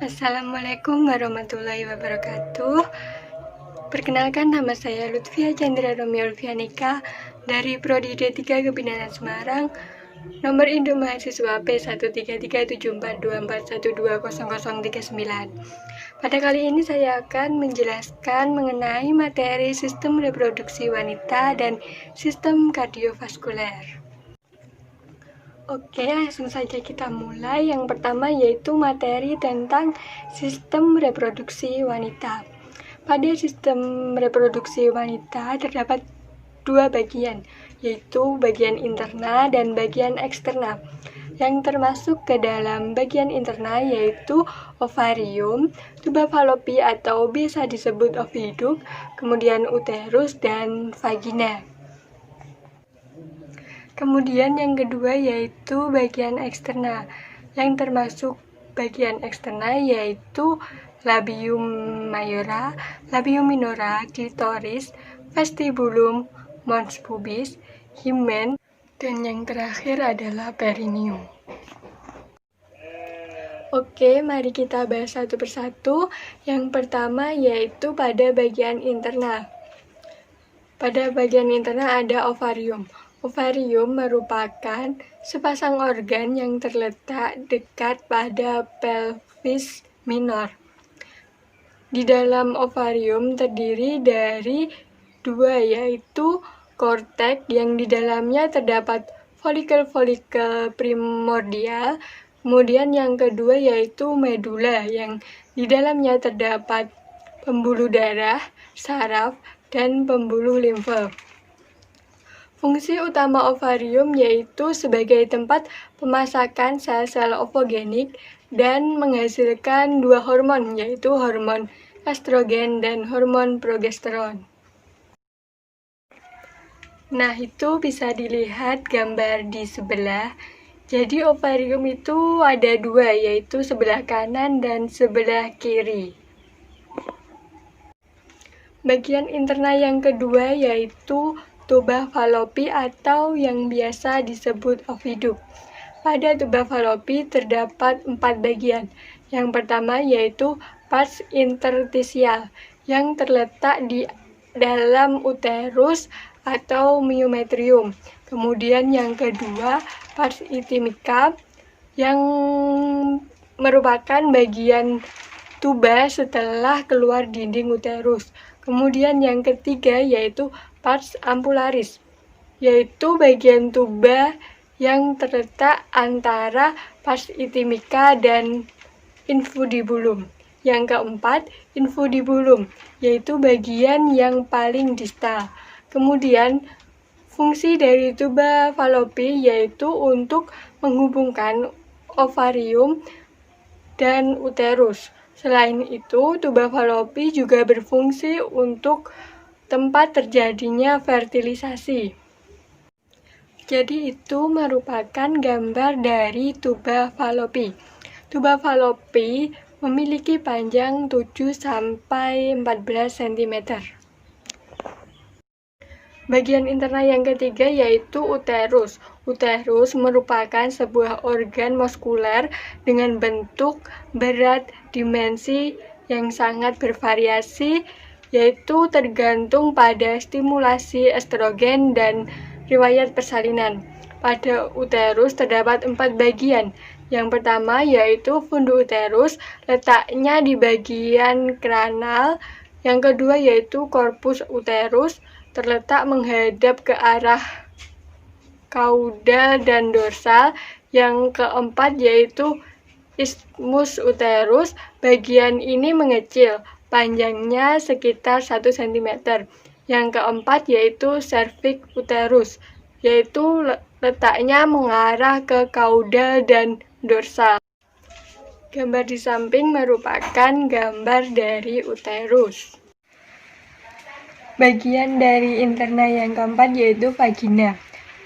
Assalamualaikum warahmatullahi wabarakatuh. Perkenalkan, nama saya Lutfia Chandra Romeo Ulfianika dari Prodi D3 Kebinaan Semarang. Nomor induk mahasiswa P1337424120039. Pada kali ini saya akan menjelaskan mengenai materi sistem reproduksi wanita dan sistem kardiovaskuler. Oke, langsung saja kita mulai. Yang pertama yaitu materi tentang sistem reproduksi wanita. Pada sistem reproduksi wanita terdapat dua bagian, yaitu bagian interna dan bagian eksterna. Yang termasuk ke dalam bagian interna yaitu ovarium, tuba falopi atau biasa disebut oviduk, kemudian uterus dan vagina. Kemudian yang kedua yaitu bagian eksterna. Yang termasuk bagian eksterna yaitu labium mayora, labium minora, klitoris, vestibulum, mons pubis, himen, dan yang terakhir adalah perineum. Oke, mari kita bahas satu persatu. Yang pertama yaitu pada bagian interna. Pada bagian interna ada ovarium. Ovarium merupakan sepasang organ yang terletak dekat pada pelvis minor. Di dalam ovarium terdiri dari dua, yaitu korteks yang di dalamnya terdapat folikel-folikel primordial. Kemudian yang kedua yaitu medula yang di dalamnya terdapat pembuluh darah, saraf, dan pembuluh limfe. Fungsi utama ovarium yaitu sebagai tempat pemasakan sel-sel ovogenik dan menghasilkan dua hormon, yaitu hormon estrogen dan hormon progesteron. Nah, itu bisa dilihat gambar di sebelah. Jadi ovarium itu ada dua, yaitu sebelah kanan dan sebelah kiri. Bagian interna yang kedua yaitu tuba falopi atau yang biasa disebut oviduk. Pada tuba falopi terdapat 4 bagian. Yang pertama yaitu pars interstisial yang terletak di dalam uterus atau myometrium. Kemudian yang kedua pars intima yang merupakan bagian tuba setelah keluar dinding uterus. Kemudian yang ketiga yaitu pars ampularis, yaitu bagian tuba yang terletak antara pars intima dan infundibulum. Yang keempat, infundibulum, yaitu bagian yang paling distal. Kemudian fungsi dari tuba falopi yaitu untuk menghubungkan ovarium dan uterus. Selain itu, tuba falopi juga berfungsi untuk tempat terjadinya fertilisasi. Jadi itu merupakan gambar dari tuba falopi. Tuba falopi memiliki panjang 7-14 cm. Bagian interna yang ketiga yaitu uterus. Uterus merupakan sebuah organ muskuler dengan bentuk, berat, dimensi yang sangat bervariasi, yaitu tergantung pada stimulasi estrogen dan riwayat persalinan. Pada uterus terdapat 4 bagian. Yang pertama yaitu fundus uterus, letaknya di bagian kranal. Yang kedua yaitu corpus uterus, terletak menghadap ke arah kaudal dan dorsal. Yang keempat yaitu isthmus uterus, bagian ini mengecil, panjangnya sekitar 1 cm. Yang keempat yaitu cervix uterus, yaitu letaknya mengarah ke kaudal dan dorsal. Gambar di samping merupakan gambar dari uterus. Bagian dari interna yang keempat yaitu vagina.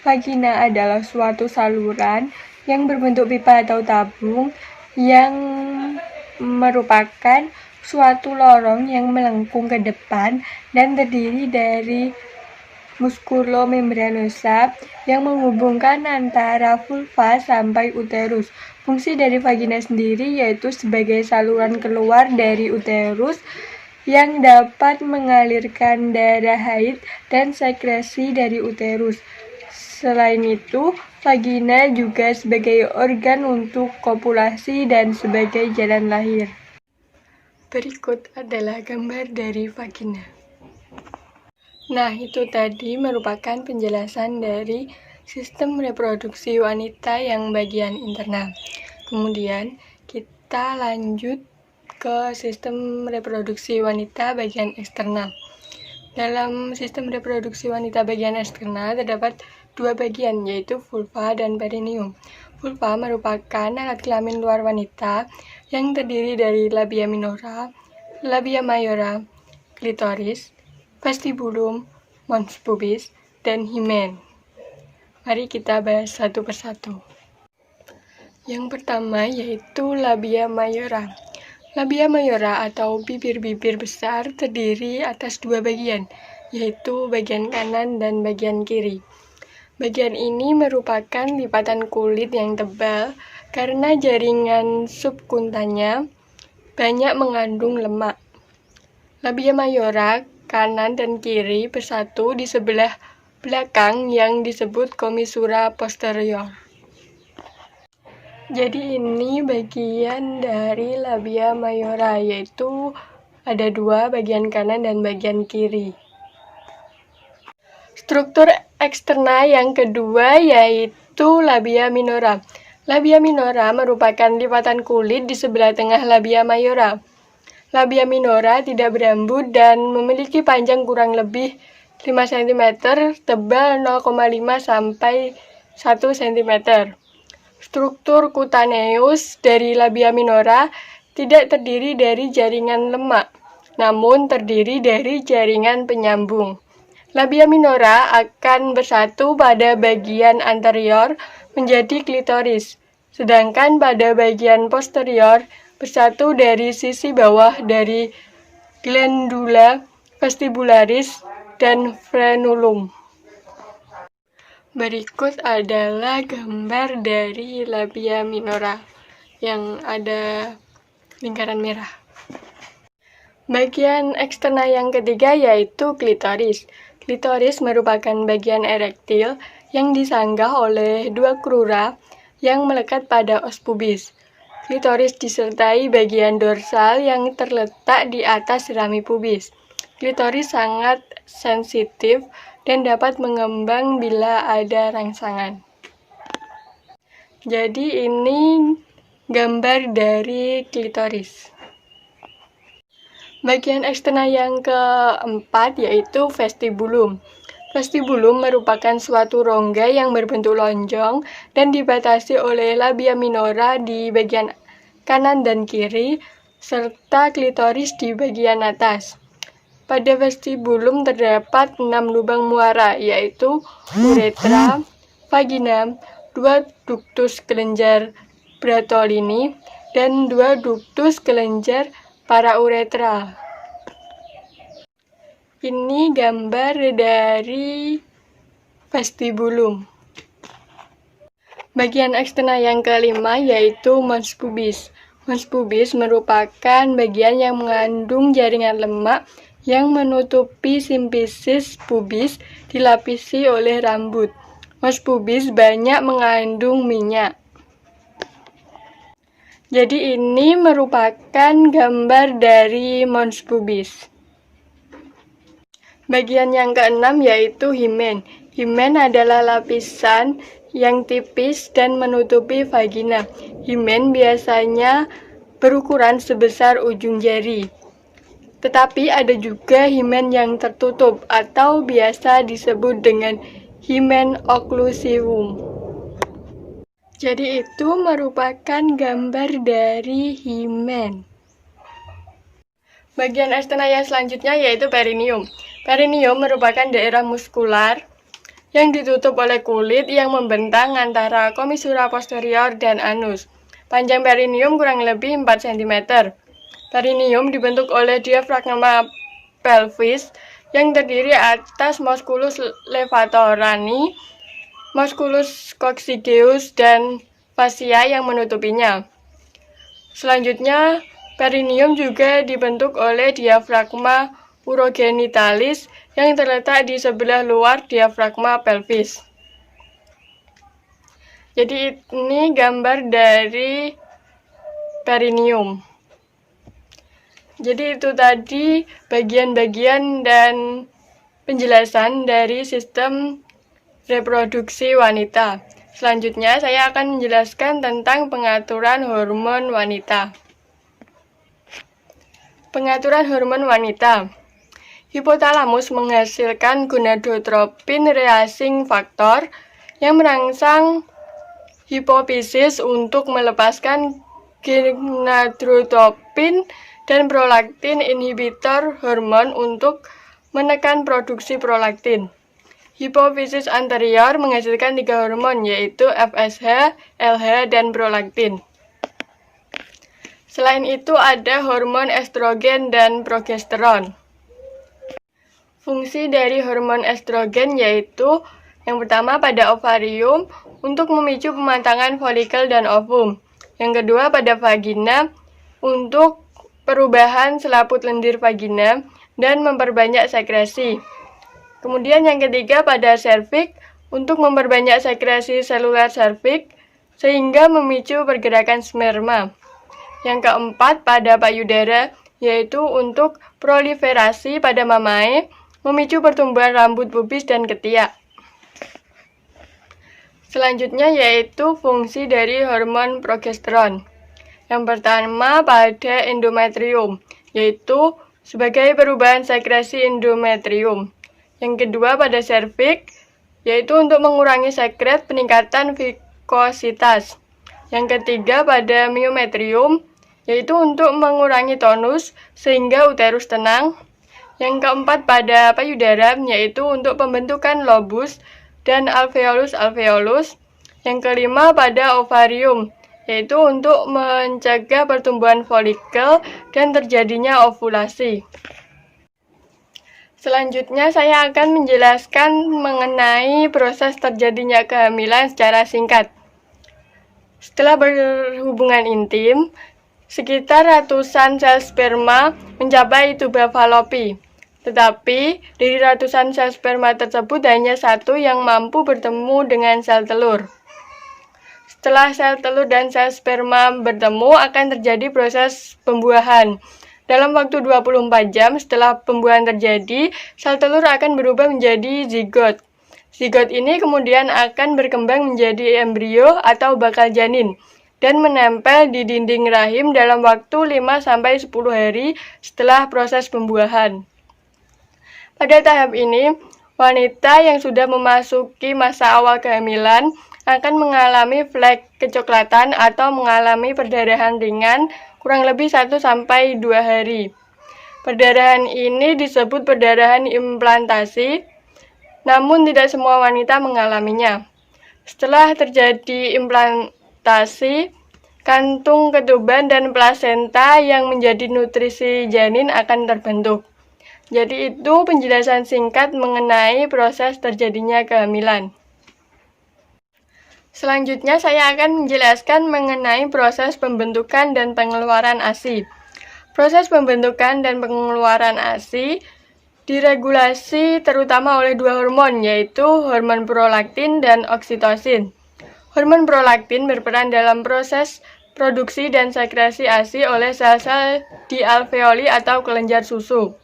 Vagina adalah suatu saluran yang berbentuk pipa atau tabung yang merupakan suatu lorong yang melengkung ke depan dan terdiri dari musculomembranosa yang menghubungkan antara vulva sampai uterus. Fungsi dari vagina sendiri yaitu sebagai saluran keluar dari uterus yang dapat mengalirkan darah haid dan sekresi dari uterus. Selain itu, vagina juga sebagai organ untuk kopulasi dan sebagai jalan lahir. Berikut adalah gambar dari vagina. Nah, itu tadi merupakan penjelasan dari sistem reproduksi wanita yang bagian internal. Kemudian, kita lanjut ke sistem reproduksi wanita bagian eksternal. Dalam sistem reproduksi wanita bagian eksternal terdapat dua bagian, yaitu vulva dan perineum. Vulva merupakan alat kelamin luar wanita yang terdiri dari labia minora, labia mayora, klitoris, vestibulum, mons pubis, dan himen. Mari kita bahas satu persatu. Yang pertama yaitu labia mayora. Labia mayora atau bibir-bibir besar terdiri atas dua bagian, yaitu bagian kanan dan bagian kiri. Bagian ini merupakan lipatan kulit yang tebal karena jaringan subkutannya banyak mengandung lemak. Labia mayora kanan dan kiri bersatu di sebelah belakang yang disebut commissura posterior. Jadi ini bagian dari labia mayora, yaitu ada dua, bagian kanan dan bagian kiri. Struktur eksternal yang kedua yaitu labia minora. Labia minora merupakan lipatan kulit di sebelah tengah labia mayora. Labia minora tidak berambut dan memiliki panjang kurang lebih 5 cm, tebal 0,5 sampai 1 cm. Struktur kutaneus dari labia minora tidak terdiri dari jaringan lemak, namun terdiri dari jaringan penyambung. Labia minora akan bersatu pada bagian anterior menjadi klitoris, sedangkan pada bagian posterior bersatu dari sisi bawah dari glandula vestibularis dan frenulum. Berikut adalah gambar dari labia minora yang ada lingkaran merah. Bagian eksternal yang ketiga yaitu klitoris. Klitoris merupakan bagian erektil yang disanggah oleh dua krura yang melekat pada os pubis. Klitoris disertai bagian dorsal yang terletak di atas rami pubis. Klitoris sangat sensitif dan dapat mengembang bila ada rangsangan. Jadi ini gambar dari klitoris. Bagian eksternal yang keempat yaitu vestibulum. Vestibulum merupakan suatu rongga yang berbentuk lonjong dan dibatasi oleh labia minora di bagian kanan dan kiri, serta klitoris di bagian atas. Pada vestibulum terdapat 6 lubang muara, yaitu uretra, vagina, 2 ductus kelenjar Bartolini, dan 2 ductus kelenjar parauretral. Ini gambar dari vestibulum. Bagian eksternal yang kelima yaitu mons pubis. Mons pubis merupakan bagian yang mengandung jaringan lemak yang menutupi simfisis pubis dilapisi oleh rambut. Mons pubis banyak mengandung minyak. Jadi ini merupakan gambar dari mons pubis. Bagian yang keenam yaitu himen. Himen adalah lapisan yang tipis dan menutupi vagina. Himen biasanya berukuran sebesar ujung jari. Tetapi ada juga himen yang tertutup atau biasa disebut dengan himen occlusivum. Jadi itu merupakan gambar dari himen. Bagian eksternal yang selanjutnya yaitu perineum. Perineum merupakan daerah muskular yang ditutup oleh kulit yang membentang antara commissura posterior dan anus. Panjang perineum kurang lebih 4 cm. Perineum dibentuk oleh diafragma pelvis yang terdiri atas musculus levatorani, musculus coccygeus, dan fasia yang menutupinya. Selanjutnya, perineum juga dibentuk oleh diafragma urogenitalis yang terletak di sebelah luar diafragma pelvis. Jadi ini gambar dari perineum. Jadi itu tadi bagian-bagian dan penjelasan dari sistem reproduksi wanita. Selanjutnya saya akan menjelaskan tentang pengaturan hormon wanita. Pengaturan hormon wanita. Hipotalamus menghasilkan gonadotropin releasing factor yang merangsang hipofisis untuk melepaskan gonadotropin dan prolaktin inhibitor hormon untuk menekan produksi prolaktin. Hipofisis anterior menghasilkan 3 hormon yaitu FSH, LH, dan prolaktin. Selain itu ada hormon estrogen dan progesteron. Fungsi dari hormon estrogen yaitu yang pertama pada ovarium untuk memicu pematangan folikel dan ovum. Yang kedua pada vagina untuk perubahan selaput lendir vagina dan memperbanyak sekresi. Kemudian yang ketiga pada serviks untuk memperbanyak sekresi seluler serviks sehingga memicu pergerakan sperma. Yang keempat pada payudara yaitu untuk proliferasi pada mamae, memicu pertumbuhan rambut pubis dan ketiak. Selanjutnya yaitu fungsi dari hormon progesteron. Yang pertama pada endometrium, yaitu sebagai perubahan sekresi endometrium. Yang kedua pada serviks, yaitu untuk mengurangi sekret peningkatan vikositas. Yang ketiga pada myometrium, yaitu untuk mengurangi tonus sehingga uterus tenang. Yang keempat pada payudara, yaitu untuk pembentukan lobus dan alveolus. Yang kelima pada ovarium, yaitu untuk mencegah pertumbuhan folikel dan terjadinya ovulasi. Selanjutnya saya akan menjelaskan mengenai proses terjadinya kehamilan secara singkat. Setelah berhubungan intim, sekitar ratusan sel sperma mencapai tuba falopi. Tetapi dari ratusan sel sperma tersebut hanya satu yang mampu bertemu dengan sel telur. Setelah sel telur dan sel sperma bertemu, akan terjadi proses pembuahan. Dalam waktu 24 jam setelah pembuahan terjadi, sel telur akan berubah menjadi zigot. Zigot ini kemudian akan berkembang menjadi embrio atau bakal janin dan menempel di dinding rahim dalam waktu 5-10 hari setelah proses pembuahan. Pada tahap ini, wanita yang sudah memasuki masa awal kehamilan akan mengalami flek kecoklatan atau mengalami perdarahan ringan kurang lebih 1-2 hari. Perdarahan ini disebut perdarahan implantasi, namun tidak semua wanita mengalaminya. Setelah terjadi implantasi, kantung ketuban dan plasenta yang menjadi nutrisi janin akan terbentuk. Jadi itu penjelasan singkat mengenai proses terjadinya kehamilan. Selanjutnya saya akan menjelaskan mengenai proses pembentukan dan pengeluaran ASI. Proses pembentukan dan pengeluaran ASI diregulasi terutama oleh 2 hormon, yaitu hormon prolaktin dan oksitosin. Hormon prolaktin berperan dalam proses produksi dan sekresi ASI oleh sel-sel di alveoli atau kelenjar susu.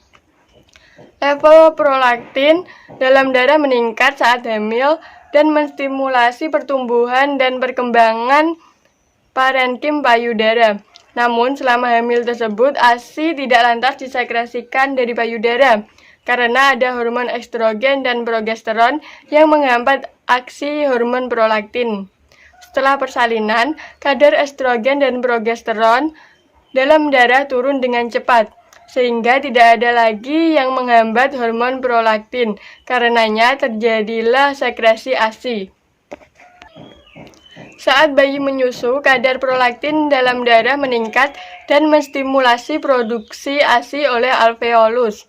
Level prolaktin dalam darah meningkat saat hamil dan menstimulasi pertumbuhan dan perkembangan parenkim payudara. Namun, selama hamil tersebut, ASI tidak lantas disekresikan dari payudara karena ada hormon estrogen dan progesteron yang menghambat aksi hormon prolaktin. Setelah persalinan, kadar estrogen dan progesteron dalam darah turun dengan cepat, sehingga tidak ada lagi yang menghambat hormon prolaktin. Karenanya terjadilah sekresi ASI. Saat bayi menyusu, kadar prolaktin dalam darah meningkat dan menstimulasi produksi ASI oleh alveolus.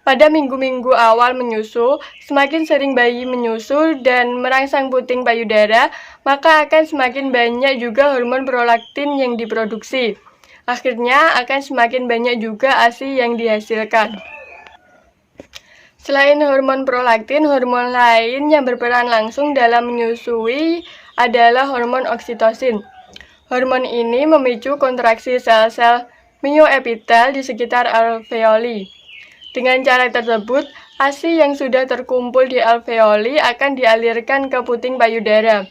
Pada minggu-minggu awal menyusu, semakin sering bayi menyusu dan merangsang puting payudara, maka akan semakin banyak juga hormon prolaktin yang diproduksi. Akhirnya akan semakin banyak juga ASI yang dihasilkan. Selain hormon prolaktin, hormon lain yang berperan langsung dalam menyusui adalah hormon oksitosin. Hormon ini memicu kontraksi sel-sel mioepitel di sekitar alveoli. Dengan cara tersebut, ASI yang sudah terkumpul di alveoli akan dialirkan ke puting payudara.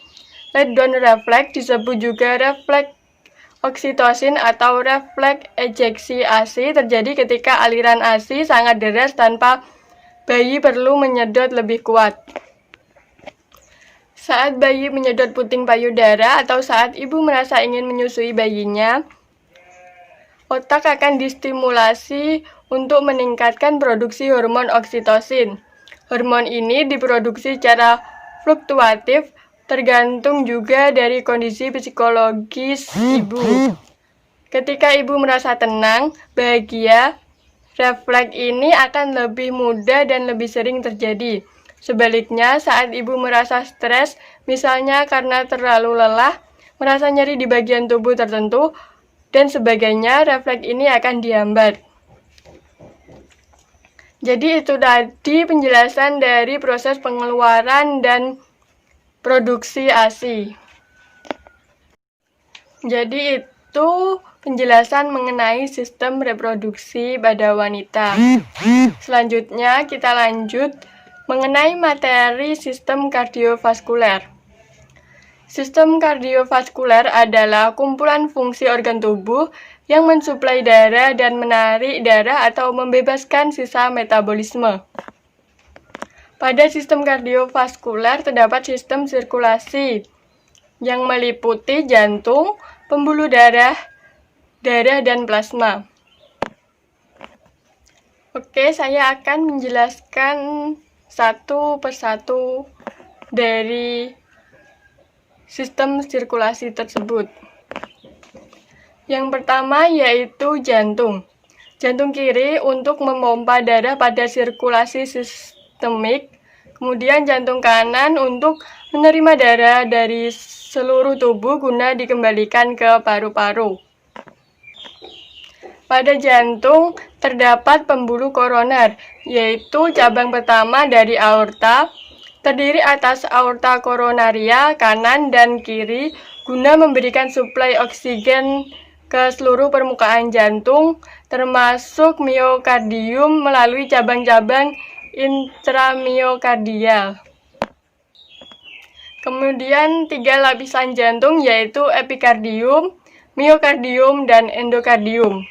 Let down refleks disebut juga refleks oksitosin atau refleks ejeksi ASI terjadi ketika aliran ASI sangat deras tanpa bayi perlu menyedot lebih kuat. Saat bayi menyedot puting payudara atau saat ibu merasa ingin menyusui bayinya, otak akan distimulasi untuk meningkatkan produksi hormon oksitosin. Hormon ini diproduksi secara fluktuatif, tergantung juga dari kondisi psikologis ibu. Ketika ibu merasa tenang, bahagia, refleks ini akan lebih mudah dan lebih sering terjadi. Sebaliknya, saat ibu merasa stres, misalnya karena terlalu lelah, merasa nyeri di bagian tubuh tertentu, dan sebagainya, refleks ini akan dihambat. Jadi itu tadi penjelasan dari proses pengeluaran dan produksi ASI. Jadi itu penjelasan mengenai sistem reproduksi pada wanita. Selanjutnya kita lanjut mengenai materi sistem kardiovaskuler. Sistem kardiovaskuler adalah kumpulan fungsi organ tubuh yang mensuplai darah dan menarik darah atau membebaskan sisa metabolisme. Pada sistem kardiovaskuler terdapat sistem sirkulasi yang meliputi jantung, pembuluh darah, dan plasma. Oke, saya akan menjelaskan satu persatu dari sistem sirkulasi tersebut. Yang pertama yaitu jantung. Jantung kiri untuk memompa darah pada sirkulasi sistemik, kemudian jantung kanan untuk menerima darah dari seluruh tubuh guna dikembalikan ke paru-paru. Pada jantung terdapat pembuluh koroner, yaitu cabang pertama dari aorta, terdiri atas aorta koronaria kanan dan kiri guna memberikan suplai oksigen ke seluruh permukaan jantung, termasuk miokardium melalui cabang-cabang intramiokardial. Kemudian 3 lapisan jantung yaitu epikardium, miokardium, dan endokardium.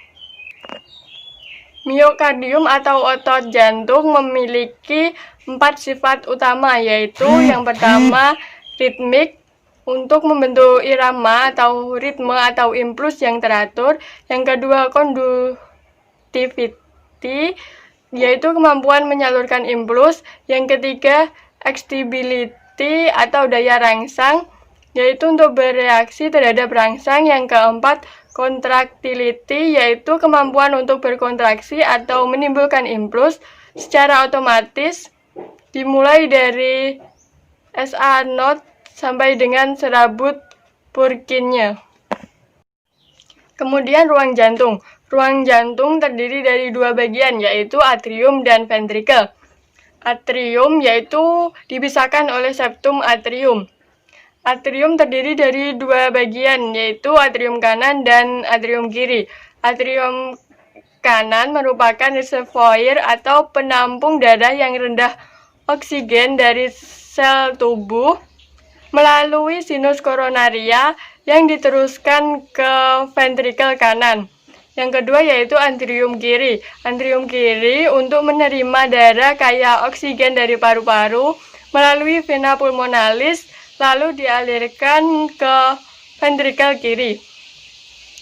Miokardium atau otot jantung memiliki 4 sifat utama, yaitu yang pertama ritmik untuk membentuk irama atau ritme atau impuls yang teratur. Yang kedua conductivity, yaitu kemampuan menyalurkan impuls. Yang ketiga excitability atau daya rangsang, yaitu untuk bereaksi terhadap rangsang. Yang keempat contractility, yaitu kemampuan untuk berkontraksi atau menimbulkan impuls secara otomatis dimulai dari SA0 sampai dengan serabut Purkinje. Kemudian ruang jantung. Ruang jantung terdiri dari 2 bagian, yaitu atrium dan ventrikel. Atrium yaitu dipisahkan oleh septum atrium. Atrium terdiri dari 2 bagian, yaitu atrium kanan dan atrium kiri. Atrium kanan merupakan reservoir atau penampung darah yang rendah oksigen dari sel tubuh melalui sinus koronaria yang diteruskan ke ventrikel kanan. Yang kedua yaitu atrium kiri. Atrium kiri untuk menerima darah kaya oksigen dari paru-paru melalui vena pulmonalis lalu dialirkan ke ventrikel kiri.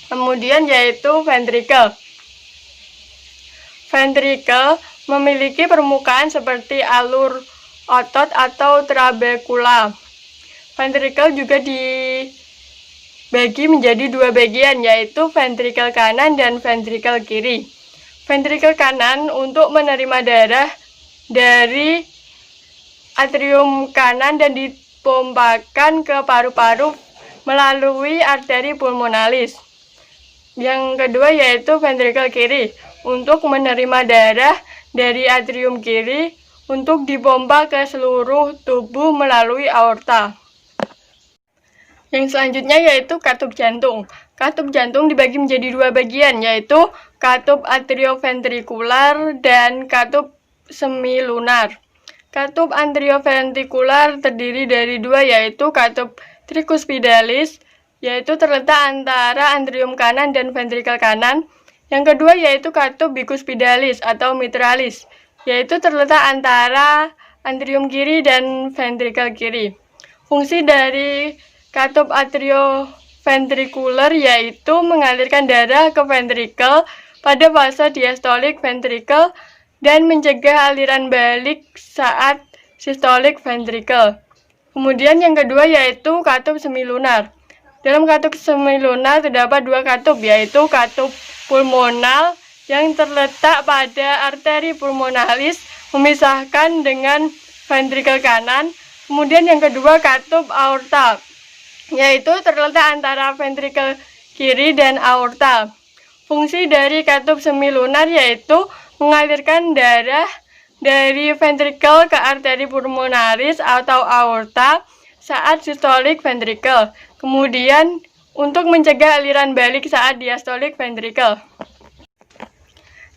Kemudian yaitu ventrikel. Ventrikel memiliki permukaan seperti alur otot atau trabekula. Ventrikel juga dibagi menjadi 2 bagian, yaitu ventrikel kanan dan ventrikel kiri. ventrikel kanan untuk menerima darah dari atrium kanan dan dipompakan ke paru-paru melalui arteri pulmonalis. Yang kedua yaitu ventrikel kiri untuk menerima darah dari atrium kiri untuk dipompa ke seluruh tubuh melalui aorta. Yang selanjutnya yaitu katup jantung. Katup jantung dibagi menjadi dua bagian, yaitu katup atrioventrikular dan katup semilunar. Katup atrioventrikular terdiri dari dua, yaitu katup tricuspidalis, yaitu terletak antara atrium kanan dan ventrikel kanan. Yang kedua yaitu katup bicuspidalis atau mitralis, yaitu terletak antara atrium kiri dan ventrikel kiri. Fungsi dari katup atrioventrikular yaitu mengalirkan darah ke ventrikel pada fase diastolik ventrikel dan mencegah aliran balik saat sistolik ventrikel. Kemudian yang kedua yaitu katup semilunar. Dalam katup semilunar terdapat dua katup, yaitu katup pulmonal yang terletak pada arteri pulmonalis memisahkan dengan ventrikel kanan. Kemudian yang kedua katup aorta, yaitu terletak antara ventrikel kiri dan aorta. Fungsi dari katup semilunar yaitu mengalirkan darah dari ventrikel ke arteri pulmonalis atau aorta saat sistolik ventrikel. Kemudian untuk mencegah aliran balik saat diastolik ventrikel.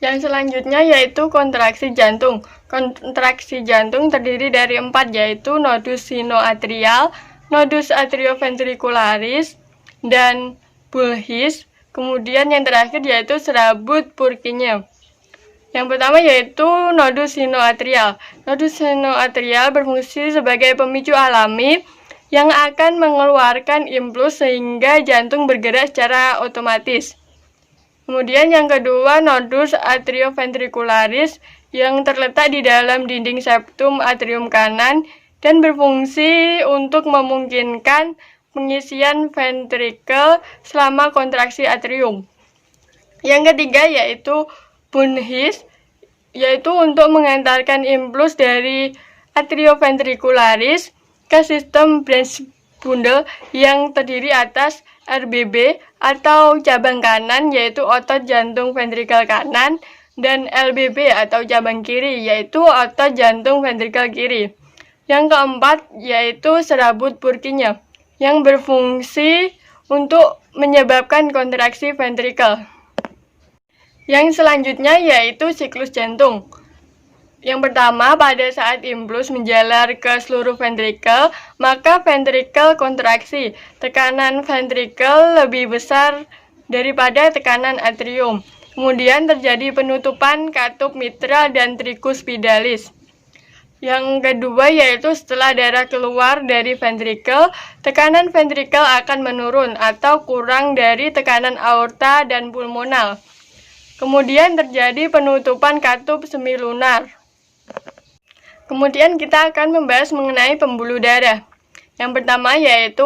Yang selanjutnya yaitu kontraksi jantung. Kontraksi jantung terdiri dari 4, yaitu nodus sinoatrial, nodus atrioventricularis, dan bulbis. Kemudian yang terakhir yaitu serabut Purkinje. Yang pertama yaitu nodus sinoatrial. Nodus sinoatrial berfungsi sebagai pemicu alami yang akan mengeluarkan impuls sehingga jantung bergerak secara otomatis. Kemudian yang kedua nodus atrioventricularis yang terletak di dalam dinding septum atrium kanan dan berfungsi untuk memungkinkan pengisian ventrikel selama kontraksi atrium. Yang ketiga yaitu bulbis, yaitu untuk mengantarkan impuls dari atrioventricularis ke sistem branch bundle yang terdiri atas RBB atau cabang kanan yaitu otot jantung ventrikel kanan dan LBB atau cabang kiri yaitu otot jantung ventrikel kiri. Yang keempat yaitu serabut Purkinje yang berfungsi untuk menyebabkan kontraksi ventrikel. Yang selanjutnya yaitu siklus jantung. Yang pertama, pada saat impuls menjalar ke seluruh ventrikel, maka ventrikel kontraksi. Tekanan ventrikel lebih besar daripada tekanan atrium. Kemudian terjadi penutupan katup mitral dan tricuspidalis. Yang kedua yaitu setelah darah keluar dari ventrikel, tekanan ventrikel akan menurun atau kurang dari tekanan aorta dan pulmonal. Kemudian terjadi penutupan katup semilunar. Kemudian kita akan membahas mengenai pembuluh darah. Yang pertama yaitu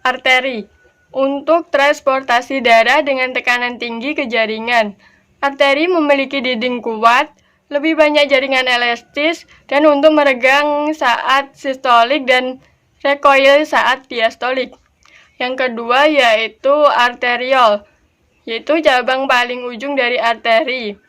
arteri. Untuk transportasi darah dengan tekanan tinggi ke jaringan. Arteri memiliki dinding kuat, lebih banyak jaringan elastis, dan untuk meregang saat sistolik dan recoil saat diastolik. Yang kedua yaitu arteriol, yaitu cabang paling ujung dari arteri.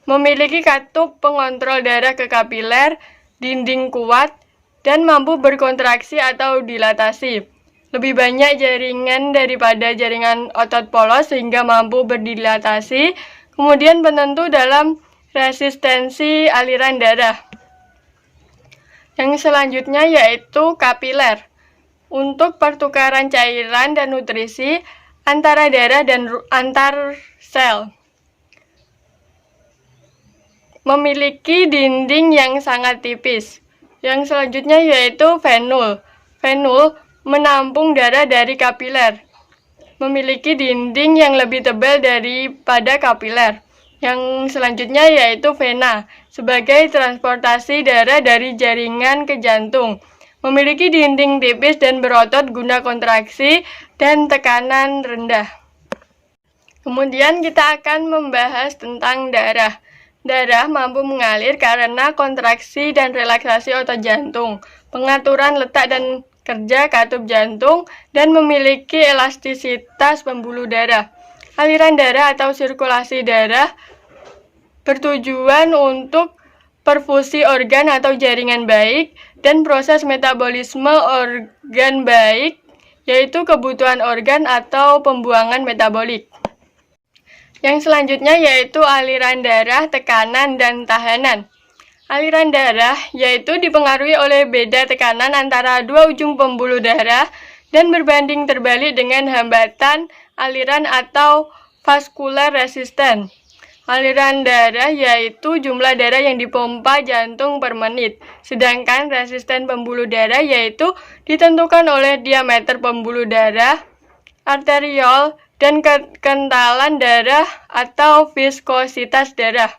Memiliki katup pengontrol darah ke kapiler, dinding kuat, dan mampu berkontraksi atau dilatasi. Lebih banyak jaringan daripada jaringan otot polos sehingga mampu berdilatasi. Kemudian penentu dalam resistensi aliran darah. Yang selanjutnya yaitu kapiler. Untuk pertukaran cairan dan nutrisi antara darah dan antar sel. Memiliki dinding yang sangat tipis. Yang selanjutnya yaitu venul. Venul menampung darah dari kapiler. Memiliki dinding yang lebih tebal daripada kapiler. Yang selanjutnya yaitu vena, sebagai transportasi darah dari jaringan ke jantung. Memiliki dinding tipis dan berotot guna kontraksi dan tekanan rendah. Kemudian kita akan membahas tentang darah. Darah mampu mengalir karena kontraksi dan relaksasi otot jantung, pengaturan letak dan kerja katup jantung, dan memiliki elastisitas pembuluh darah. Aliran darah atau sirkulasi darah bertujuan untuk perfusi organ atau jaringan baik dan proses metabolisme organ baik, yaitu kebutuhan organ atau pembuangan metabolik. Yang selanjutnya yaitu aliran darah, tekanan, dan tahanan. Aliran darah yaitu dipengaruhi oleh beda tekanan antara dua ujung pembuluh darah dan berbanding terbalik dengan hambatan aliran atau vascular resistance. Aliran darah yaitu jumlah darah yang dipompa jantung per menit, sedangkan resisten pembuluh darah yaitu ditentukan oleh diameter pembuluh darah arteriol dan kekentalan darah atau viskositas darah.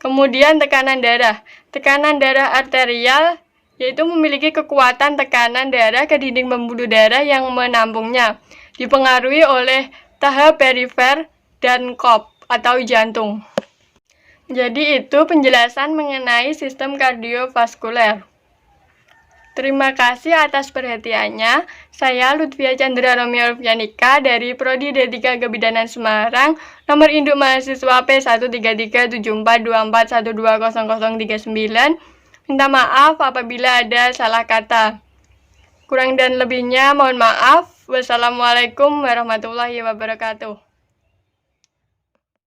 Kemudian tekanan darah. Tekanan darah arterial yaitu memiliki kekuatan tekanan darah ke dinding pembuluh darah yang menampungnya, dipengaruhi oleh tahap perifer dan kop atau jantung. Jadi itu penjelasan mengenai sistem kardiovaskuler. Terima kasih atas perhatiannya. Saya Lutfia Chandra Romeo Alfianika dari Prodi D3 Kebidanan Semarang, nomor induk mahasiswa P1337424120039. Minta maaf apabila ada salah kata. Kurang dan lebihnya mohon maaf. Wassalamualaikum warahmatullahi wabarakatuh.